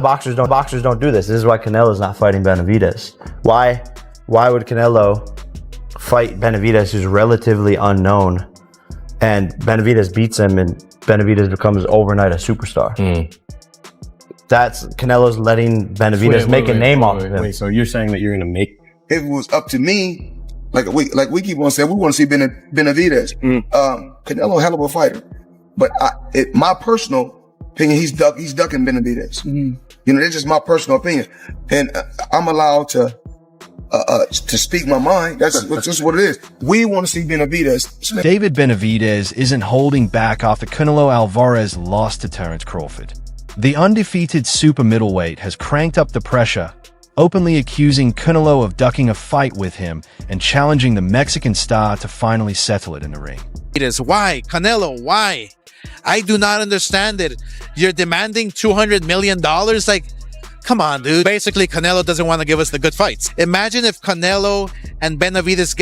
Boxers don't do this. This is why Canelo's not fighting Benavidez. Why would Canelo fight Benavidez, who's relatively unknown, and Benavidez beats him, and Benavidez becomes overnight a superstar? That's Canelo's letting Benavidez make a name off of him. Wait, so you're saying that you're going to make... If it was up to me, like we keep on saying, we want to see Benavidez. Canelo, hell of a fighter. But my personal opinion, he's ducking Benavidez. You know, that's just my personal opinion. And I'm allowed to speak my mind. That's just what it is. We want to see Benavidez. David Benavidez isn't holding back after Canelo Alvarez lost to Terence Crawford. The undefeated super middleweight has cranked up the pressure, openly accusing Canelo of ducking a fight with him and challenging the Mexican star to finally settle it in the ring. It is why, Canelo, why? I do not understand it. You're demanding $200 million? Like, come on, dude. Basically, Canelo doesn't want to give us the good fights. Imagine if Canelo and Benavidez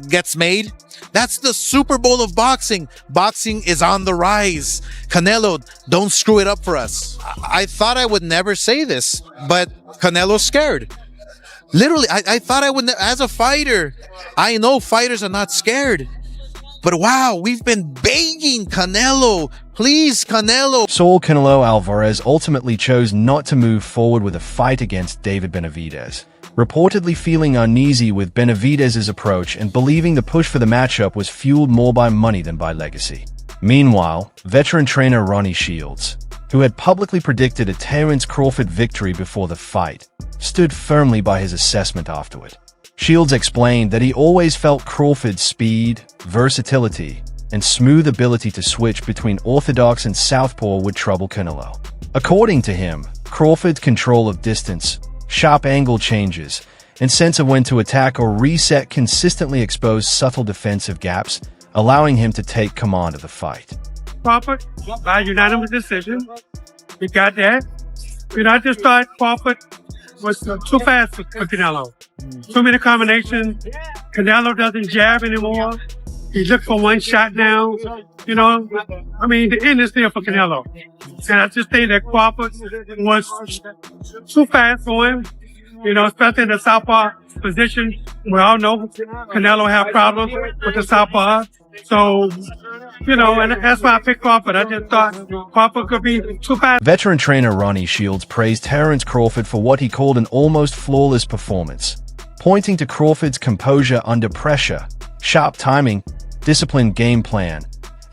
gets made. That's the Super Bowl of boxing. Boxing is on the rise. Canelo, don't screw it up for us. I thought I would never say this, but Canelo's scared. Literally, I thought I would, as a fighter, I know fighters are not scared. But wow, we've been begging Canelo. Please, Canelo. Saul Canelo Alvarez ultimately chose not to move forward with a fight against David Benavidez, reportedly feeling uneasy with Benavidez's approach and believing the push for the matchup was fueled more by money than by legacy. Meanwhile, veteran trainer Ronnie Shields, who had publicly predicted a Terence Crawford victory before the fight, stood firmly by his assessment afterward. Shields explained that he always felt Crawford's speed, versatility, and smooth ability to switch between orthodox and southpaw would trouble Canelo. According to him, Crawford's control of distance, sharp angle changes, and sense of when to attack or reset consistently exposed subtle defensive gaps, allowing him to take command of the fight. Crawford, by unanimous decision, we got that. I just thought Crawford was too fast for Canelo. Too many combinations. Canelo doesn't jab anymore. He looks for one shot now. You know, I mean, the end is there for Canelo. And I just think that Crawford was too fast for him. You know, especially in the southpaw position. We all know Canelo have problems with the southpaw. So, you know, and that's why I picked Crawford. I just thought Crawford could be too fast. Veteran trainer Ronnie Shields praised Terence Crawford for what he called an almost flawless performance, pointing to Crawford's composure under pressure, sharp timing, disciplined game plan,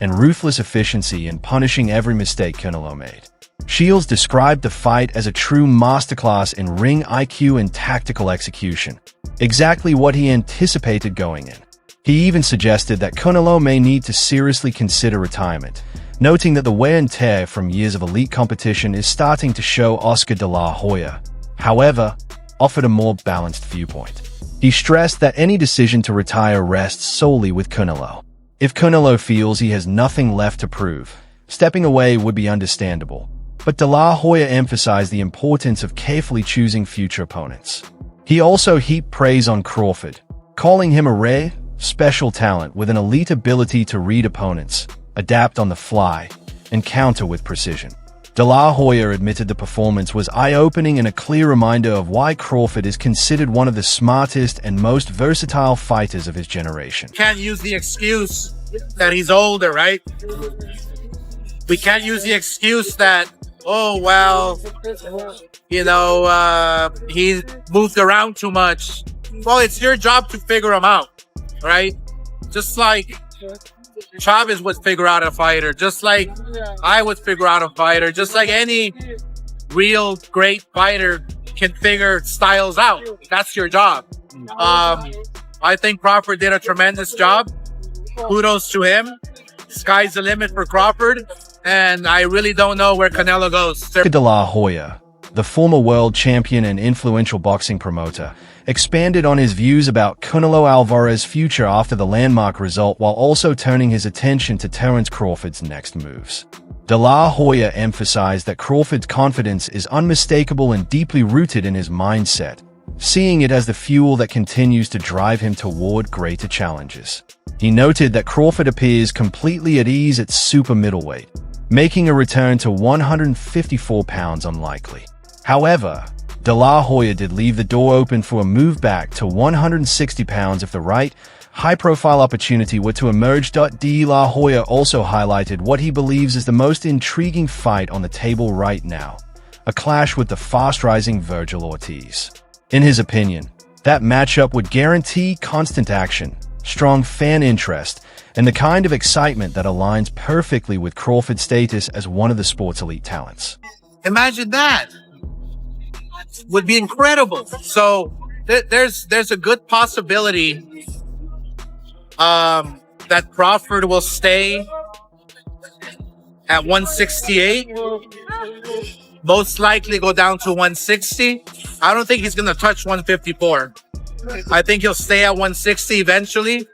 and ruthless efficiency in punishing every mistake Canelo made. Shields described the fight as a true masterclass in ring IQ and tactical execution, exactly what he anticipated going in. He even suggested that Canelo may need to seriously consider retirement, noting that the wear and tear from years of elite competition is starting to show Oscar de la Hoya, however, offered a more balanced viewpoint. He stressed that any decision to retire rests solely with Canelo. If Canelo feels he has nothing left to prove, stepping away would be understandable, but de la Hoya emphasized the importance of carefully choosing future opponents. He also heaped praise on Crawford, calling him a rare, special talent with an elite ability to read opponents, adapt on the fly, and counter with precision. De la Hoya admitted the performance was eye-opening and a clear reminder of why Crawford is considered one of the smartest and most versatile fighters of his generation. Can't use the excuse that he's older, right? We can't use the excuse that, oh, well, you know, he moved around too much. Well, it's your job to figure him out, right? Just like Chavez would figure out a fighter, just like I would figure out a fighter, just like any real great fighter can figure styles out. That's your job. I think Crawford did a tremendous job. Kudos to him. Sky's the limit for Crawford, and I really don't know where Canelo goes. De la Hoya, the former world champion and influential boxing promoter, expanded on his views about Canelo Alvarez's future after the landmark result while also turning his attention to Terence Crawford's next moves. De la Hoya emphasized that Crawford's confidence is unmistakable and deeply rooted in his mindset, seeing it as the fuel that continues to drive him toward greater challenges. He noted that Crawford appears completely at ease at super middleweight, making a return to 154 pounds unlikely. However, De La Hoya did leave the door open for a move back to 160 pounds if the right, high-profile opportunity were to emerge. De La Hoya also highlighted what he believes is the most intriguing fight on the table right now, a clash with the fast-rising Virgil Ortiz. In his opinion, that matchup would guarantee constant action, strong fan interest, and the kind of excitement that aligns perfectly with Crawford's status as one of the sport's elite talents. Imagine that. Would be incredible. So there's a good possibility that Crawford will stay at 168. Most likely go down to 160. I don't think he's going to touch 154. I think he'll stay at 160 eventually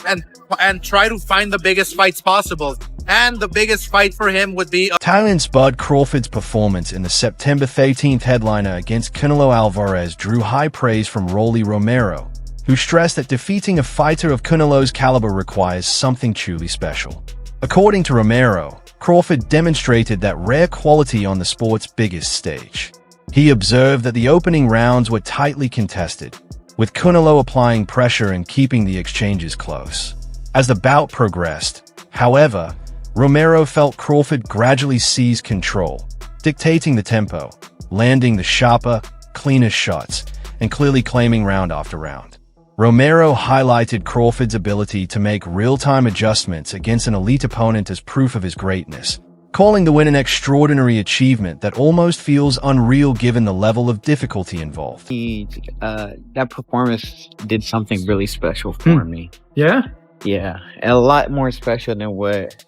and try to find the biggest fights possible. And the biggest fight for him would be Thailand's Bud Crawford's performance in the September 13th headliner against Canelo Alvarez drew high praise from Rolly Romero, who stressed that defeating a fighter of Canelo's caliber requires something truly special. According to Romero, Crawford demonstrated that rare quality on the sport's biggest stage. He observed that the opening rounds were tightly contested, with Canelo applying pressure and keeping the exchanges close. As the bout progressed, however, Romero felt Crawford gradually seize control, dictating the tempo, landing the sharper, cleaner shots, and clearly claiming round after round. Romero highlighted Crawford's ability to make real-time adjustments against an elite opponent as proof of his greatness, calling the win an extraordinary achievement that almost feels unreal given the level of difficulty involved. That performance did something really special for me. Yeah? Yeah, a lot more special than what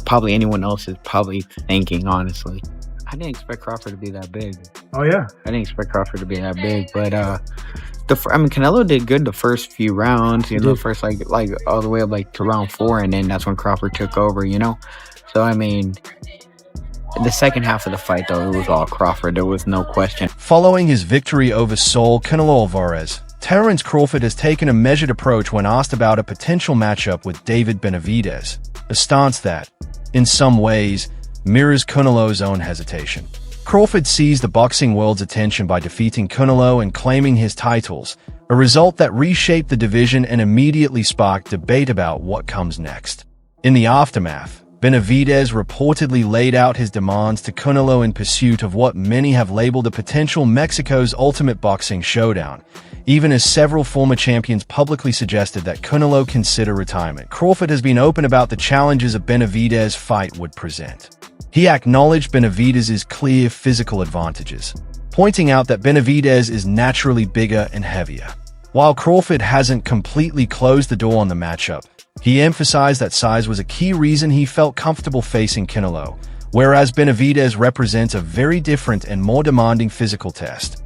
probably anyone else is probably thinking, honestly. I didn't expect Crawford to be that big. Oh, yeah. I didn't expect Crawford to be that big, but Canelo did good the first few rounds, first like all the way up like to round 4, and then that's when Crawford took over, So I mean, the second half of the fight though, it was all Crawford. There was no question. Following his victory over Saul Canelo Alvarez, Terence Crawford has taken a measured approach when asked about a potential matchup with David Benavidez, a stance that, in some ways, mirrors Canelo's own hesitation. Crawford seized the boxing world's attention by defeating Canelo and claiming his titles, a result that reshaped the division and immediately sparked debate about what comes next. In the aftermath, Benavidez reportedly laid out his demands to Canelo in pursuit of what many have labeled a potential Mexico's ultimate boxing showdown, even as several former champions publicly suggested that Canelo consider retirement. Crawford has been open about the challenges a Benavidez fight would present. He acknowledged Benavidez's clear physical advantages, pointing out that Benavidez is naturally bigger and heavier. While Crawford hasn't completely closed the door on the matchup, he emphasized that size was a key reason he felt comfortable facing Canelo, whereas Benavidez represents a very different and more demanding physical test.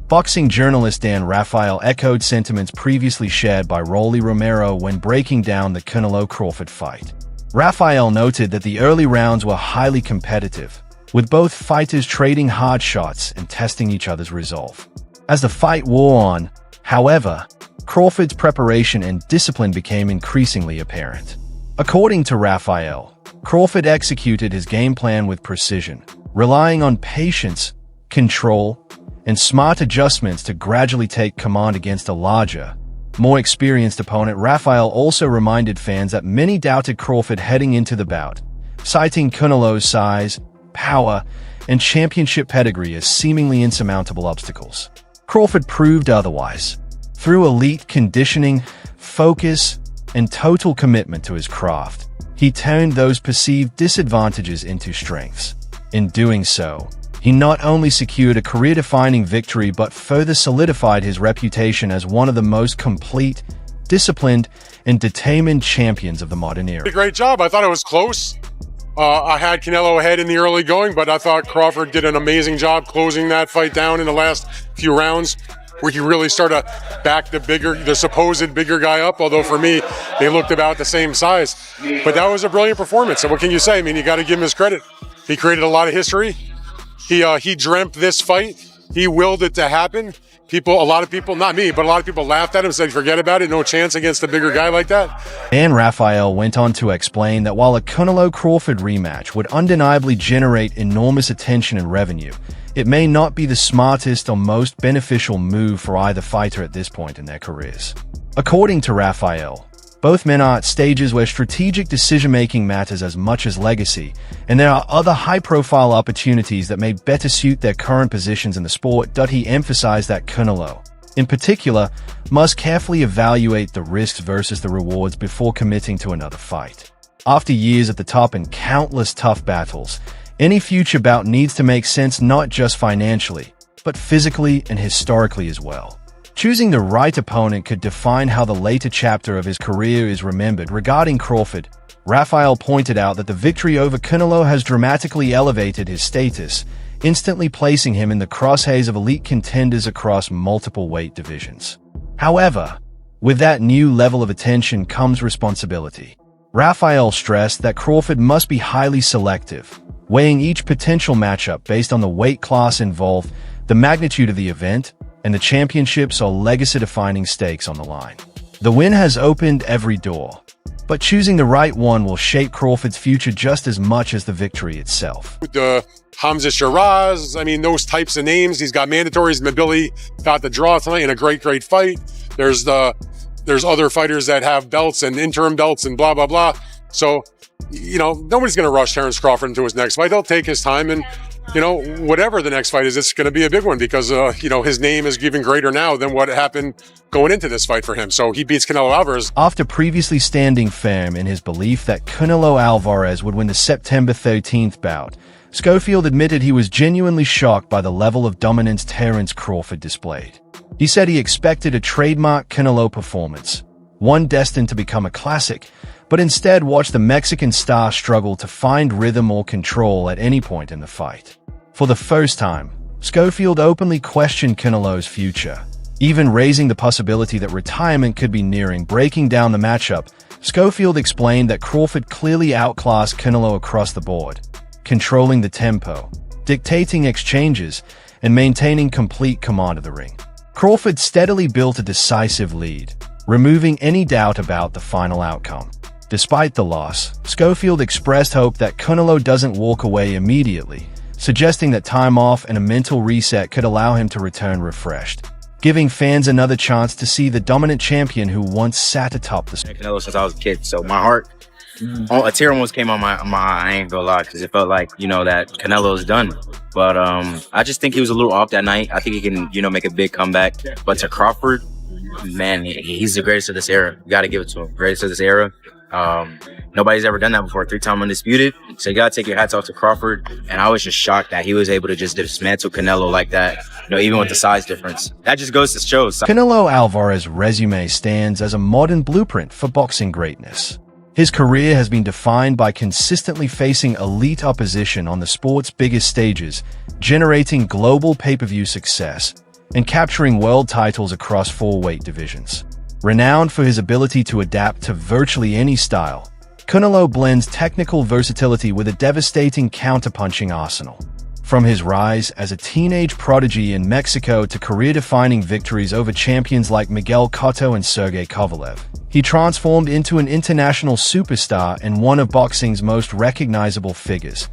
Boxing journalist Dan Rafael echoed sentiments previously shared by Rolly Romero when breaking down the Canelo-Crawford fight. Rafael noted that the early rounds were highly competitive, with both fighters trading hard shots and testing each other's resolve. As the fight wore on, however, Crawford's preparation and discipline became increasingly apparent. According to Rafael, Crawford executed his game plan with precision, relying on patience, control, and smart adjustments to gradually take command against a larger, more experienced opponent. Rafael also reminded fans that many doubted Crawford heading into the bout, citing Canelo's size, power, and championship pedigree as seemingly insurmountable obstacles. Crawford proved otherwise. Through elite conditioning, focus, and total commitment to his craft, he turned those perceived disadvantages into strengths. In doing so, he not only secured a career-defining victory but further solidified his reputation as one of the most complete, disciplined, and determined champions of the modern era. Great job. I thought it was close. I had Canelo ahead in the early going, but I thought Crawford did an amazing job closing that fight down in the last few rounds, where he really started to back the supposed bigger guy up, although for me, they looked about the same size. But that was a brilliant performance, and what can you say? I mean, you got to give him his credit. He created a lot of history. He dreamt this fight. He willed it to happen. A lot of people, not me, but a lot of people laughed at him, said, forget about it, no chance against a bigger guy like that. And Rafael went on to explain that while a Canelo-Crawford rematch would undeniably generate enormous attention and revenue, it may not be the smartest or most beneficial move for either fighter at this point in their careers. According to Rafael, both men are at stages where strategic decision-making matters as much as legacy, and there are other high-profile opportunities that may better suit their current positions in the sport. He emphasized that Canelo, in particular, must carefully evaluate the risks versus the rewards before committing to another fight. After years at the top and countless tough battles, any future bout needs to make sense not just financially, but physically and historically as well. Choosing the right opponent could define how the later chapter of his career is remembered. Regarding Crawford, Rafael pointed out that the victory over Canelo has dramatically elevated his status, instantly placing him in the crosshairs of elite contenders across multiple weight divisions. However, with that new level of attention comes responsibility. Rafael stressed that Crawford must be highly selective, weighing each potential matchup based on the weight class involved, the magnitude of the event, and the championship's or legacy-defining stakes on the line. The win has opened every door, but choosing the right one will shape Crawford's future just as much as the victory itself. The Hamza Shiraz, I mean, those types of names. He's got mandatories. Mabili got the draw tonight in a great fight. There's other fighters that have belts and interim belts and blah, blah, blah. So, nobody's going to rush Terence Crawford into his next fight. He'll take his time and, whatever the next fight is, it's going to be a big one because, his name is even greater now than what happened going into this fight for him. So he beats Canelo Alvarez. After previously standing firm in his belief that Canelo Alvarez would win the September 13th bout, Schofield admitted he was genuinely shocked by the level of dominance Terence Crawford displayed. He said he expected a trademark Canelo performance, one destined to become a classic, but instead watched the Mexican star struggle to find rhythm or control at any point in the fight. For the first time, Schofield openly questioned Canelo's future, even raising the possibility that retirement could be nearing. Breaking down the matchup, Schofield explained that Crawford clearly outclassed Canelo across the board, controlling the tempo, dictating exchanges, and maintaining complete command of the ring. Crawford steadily built a decisive lead, removing any doubt about the final outcome. Despite the loss, Schofield expressed hope that Canelo doesn't walk away immediately, suggesting that time off and a mental reset could allow him to return refreshed, giving fans another chance to see the dominant champion who once sat atop the Canelo since I was a kid, so my heart, a tear almost came on my I ain't gonna lie, because it felt like, that Canelo's done. But I just think he was a little off that night. I think he can, make a big comeback. But to Crawford, man, he's the greatest of this era. You got to give it to him. Greatest of this era. Nobody's ever done that before. 3-time undisputed. So you got to take your hats off to Crawford. And I was just shocked that he was able to just dismantle Canelo like that, even with the size difference. That just goes to show. Canelo Alvarez's resume stands as a modern blueprint for boxing greatness. His career has been defined by consistently facing elite opposition on the sport's biggest stages, generating global pay-per-view success, and capturing world titles across 4 weight divisions. Renowned for his ability to adapt to virtually any style, Canelo blends technical versatility with a devastating counterpunching arsenal. From his rise as a teenage prodigy in Mexico to career-defining victories over champions like Miguel Cotto and Sergey Kovalev, he transformed into an international superstar and one of boxing's most recognizable figures.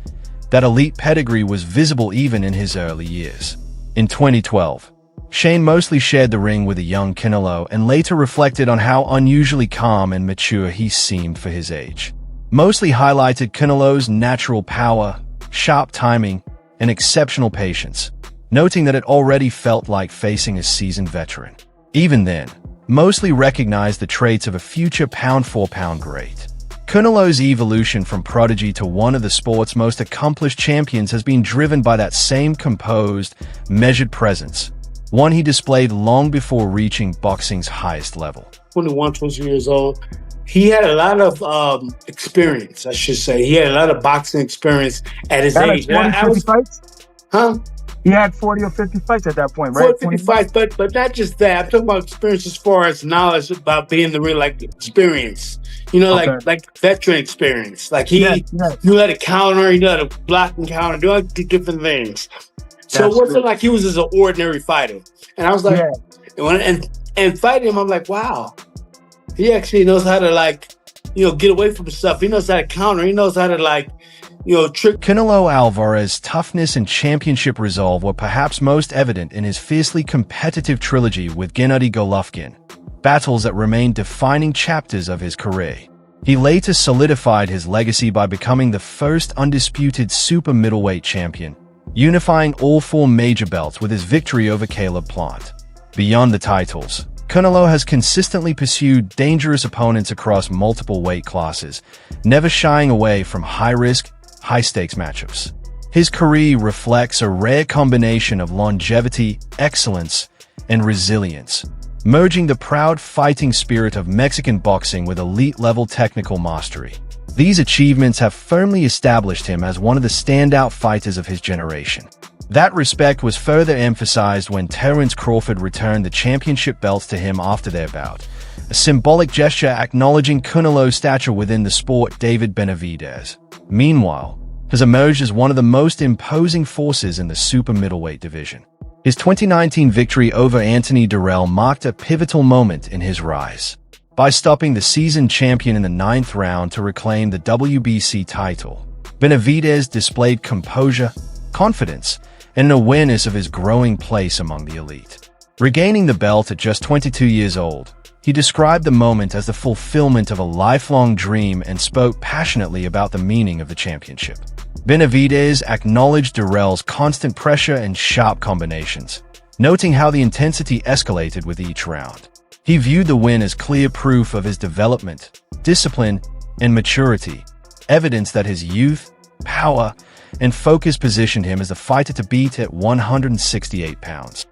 That elite pedigree was visible even in his early years. In 2012, Shane Mosley shared the ring with a young Canelo and later reflected on how unusually calm and mature he seemed for his age. Mosley highlighted Canelo's natural power, sharp timing, and exceptional patience, noting that it already felt like facing a seasoned veteran. Even then, Mosley recognized the traits of a future pound-for-pound great. Canelo's evolution from prodigy to one of the sport's most accomplished champions has been driven by that same composed, measured presence, one he displayed long before reaching boxing's highest level. 21, 22 years old. He had a lot of experience, I should say. He had a lot of boxing experience at his age. 40, 50 fights? Huh? He had 40 or 50 fights at that point, right? 40, 50 fights, but not just that. I'm talking about experience as far as knowledge about being the real, experience. Like veteran experience. Like he knew how to counter, he knew how to block and counter, do all different things. So it wasn't like he was just an ordinary fighter. And I was like, and fighting him, I'm like, wow. He actually knows how to get away from stuff. He knows how to counter. He knows how to trick. Canelo Alvarez's toughness and championship resolve were perhaps most evident in his fiercely competitive trilogy with Gennady Golovkin, battles that remain defining chapters of his career. He later solidified his legacy by becoming the first undisputed super middleweight champion, unifying all 4 major belts with his victory over Caleb Plant. Beyond the titles, Canelo has consistently pursued dangerous opponents across multiple weight classes, never shying away from high-risk, high-stakes matchups. His career reflects a rare combination of longevity, excellence, and resilience, merging the proud fighting spirit of Mexican boxing with elite-level technical mastery. These achievements have firmly established him as one of the standout fighters of his generation. That respect was further emphasized when Terence Crawford returned the championship belts to him after their bout, a symbolic gesture acknowledging Canelo's stature within the sport. David Benavidez, meanwhile, has emerged as one of the most imposing forces in the super middleweight division. His 2019 victory over Anthony Dirrell marked a pivotal moment in his rise. By stopping the seasoned champion in the 9th round to reclaim the WBC title, Benavidez displayed composure, confidence, and an awareness of his growing place among the elite. Regaining the belt at just 22 years old, he described the moment as the fulfillment of a lifelong dream and spoke passionately about the meaning of the championship. Benavidez acknowledged Dirrell's constant pressure and sharp combinations, noting how the intensity escalated with each round. He viewed the win as clear proof of his development, discipline, and maturity, evidence that his youth, power, and focus positioned him as the fighter to beat at 168 pounds.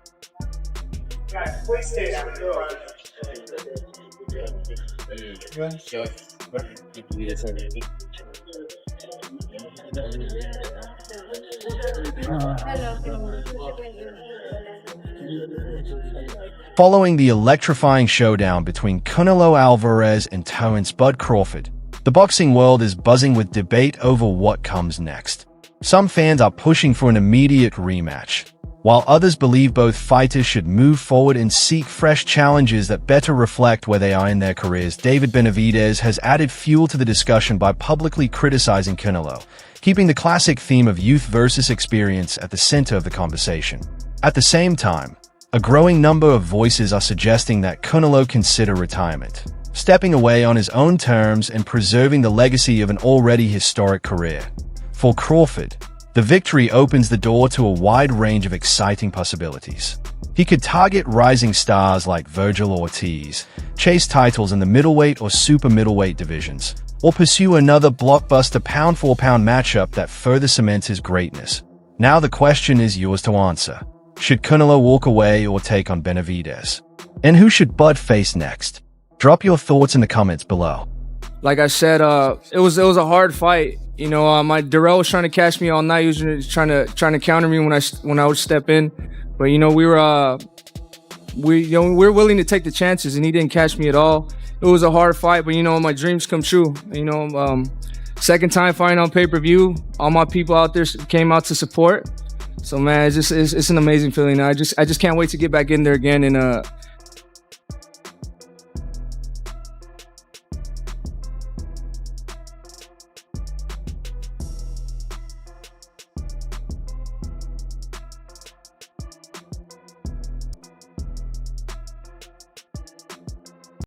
Following the electrifying showdown between Canelo Alvarez and Terence "Bud" Crawford, the boxing world is buzzing with debate over what comes next. Some fans are pushing for an immediate rematch, while others believe both fighters should move forward and seek fresh challenges that better reflect where they are in their careers. David Benavidez has added fuel to the discussion by publicly criticizing Canelo, keeping the classic theme of youth versus experience at the center of the conversation. At the same time, a growing number of voices are suggesting that Canelo consider retirement, stepping away on his own terms and preserving the legacy of an already historic career. For Crawford, the victory opens the door to a wide range of exciting possibilities. He could target rising stars like Virgil Ortiz, chase titles in the middleweight or super middleweight divisions, or pursue another blockbuster pound-for-pound matchup that further cements his greatness. Now the question is yours to answer. Should Canelo walk away or take on Benavidez? And who should Bud face next? Drop your thoughts in the comments below. Like I said, it was a hard fight. My Dirrell was trying to catch me all night. He was trying to counter me when I would step in, but we were willing to take the chances, and he didn't catch me at all. It was a hard fight, but my dreams come true. Second time fighting on pay-per-view, all my people out there came out to support. So man, it's an amazing feeling. I just can't wait to get back in there again and